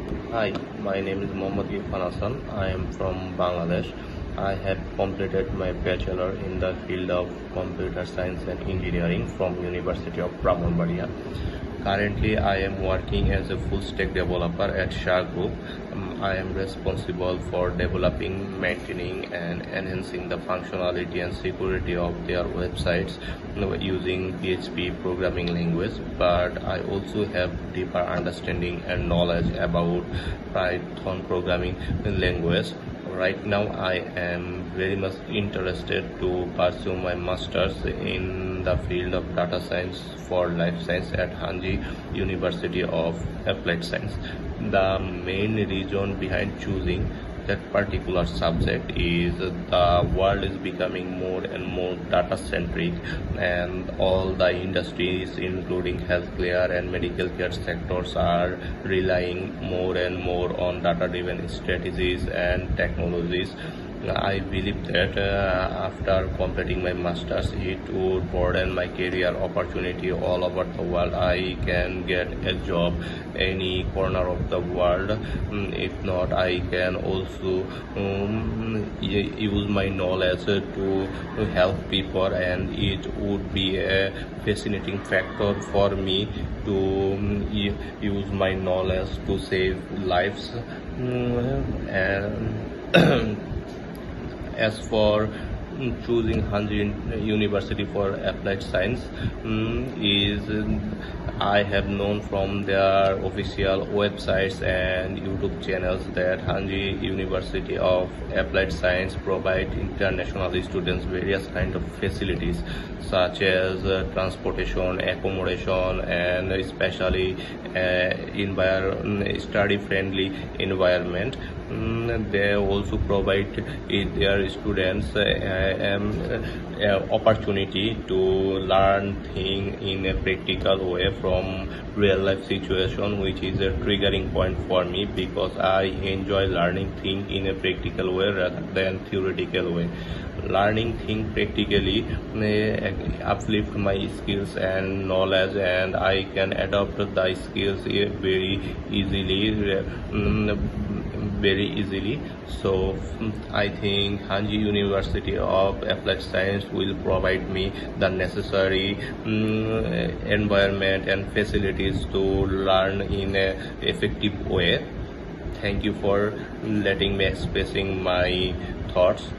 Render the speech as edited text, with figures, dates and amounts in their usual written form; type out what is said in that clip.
Hi, my name is Mohammad Irfan Hassan. I am from Bangladesh. I have completed my bachelor in the field of computer science and engineering from University of Brahmanbaria. Currently, I am working as a full stack developer at SHA Group. I am responsible for developing, maintaining, and enhancing the functionality and security of their websites using PHP programming language. But I also have deeper understanding and knowledge about Python programming language. Right now, I am very much interested to pursue my master's in the field of data science for life science at Hanji University of Applied Science. The main reason behind choosing that particular subject is the world is becoming more and more data centric, and all the industries including healthcare and medical care sectors are relying more and more on data driven strategies and technologies. I believe that after completing my masters, it would broaden my career opportunity all over the world. I can get a job any corner of the world. If not, I can also use my knowledge to help people, and it would be a fascinating factor for me to use my knowledge to save lives. And as for choosing Hanji University for Applied Science, is I have known from their official websites and YouTube channels that Hanji University of Applied Science provide international students various kind of facilities such as transportation, accommodation, and especially study-friendly environment. They also provide their students opportunity to learn things in a practical way from real life situation, which is a triggering point for me because I enjoy learning things in a practical way rather than theoretical way. Learning things practically uplift my skills and knowledge, and I can adopt the skills very easily. So I think Hanji University of Applied Science will provide me the necessary environment and facilities to learn in a effective way. Thank you for letting me expressing my thoughts.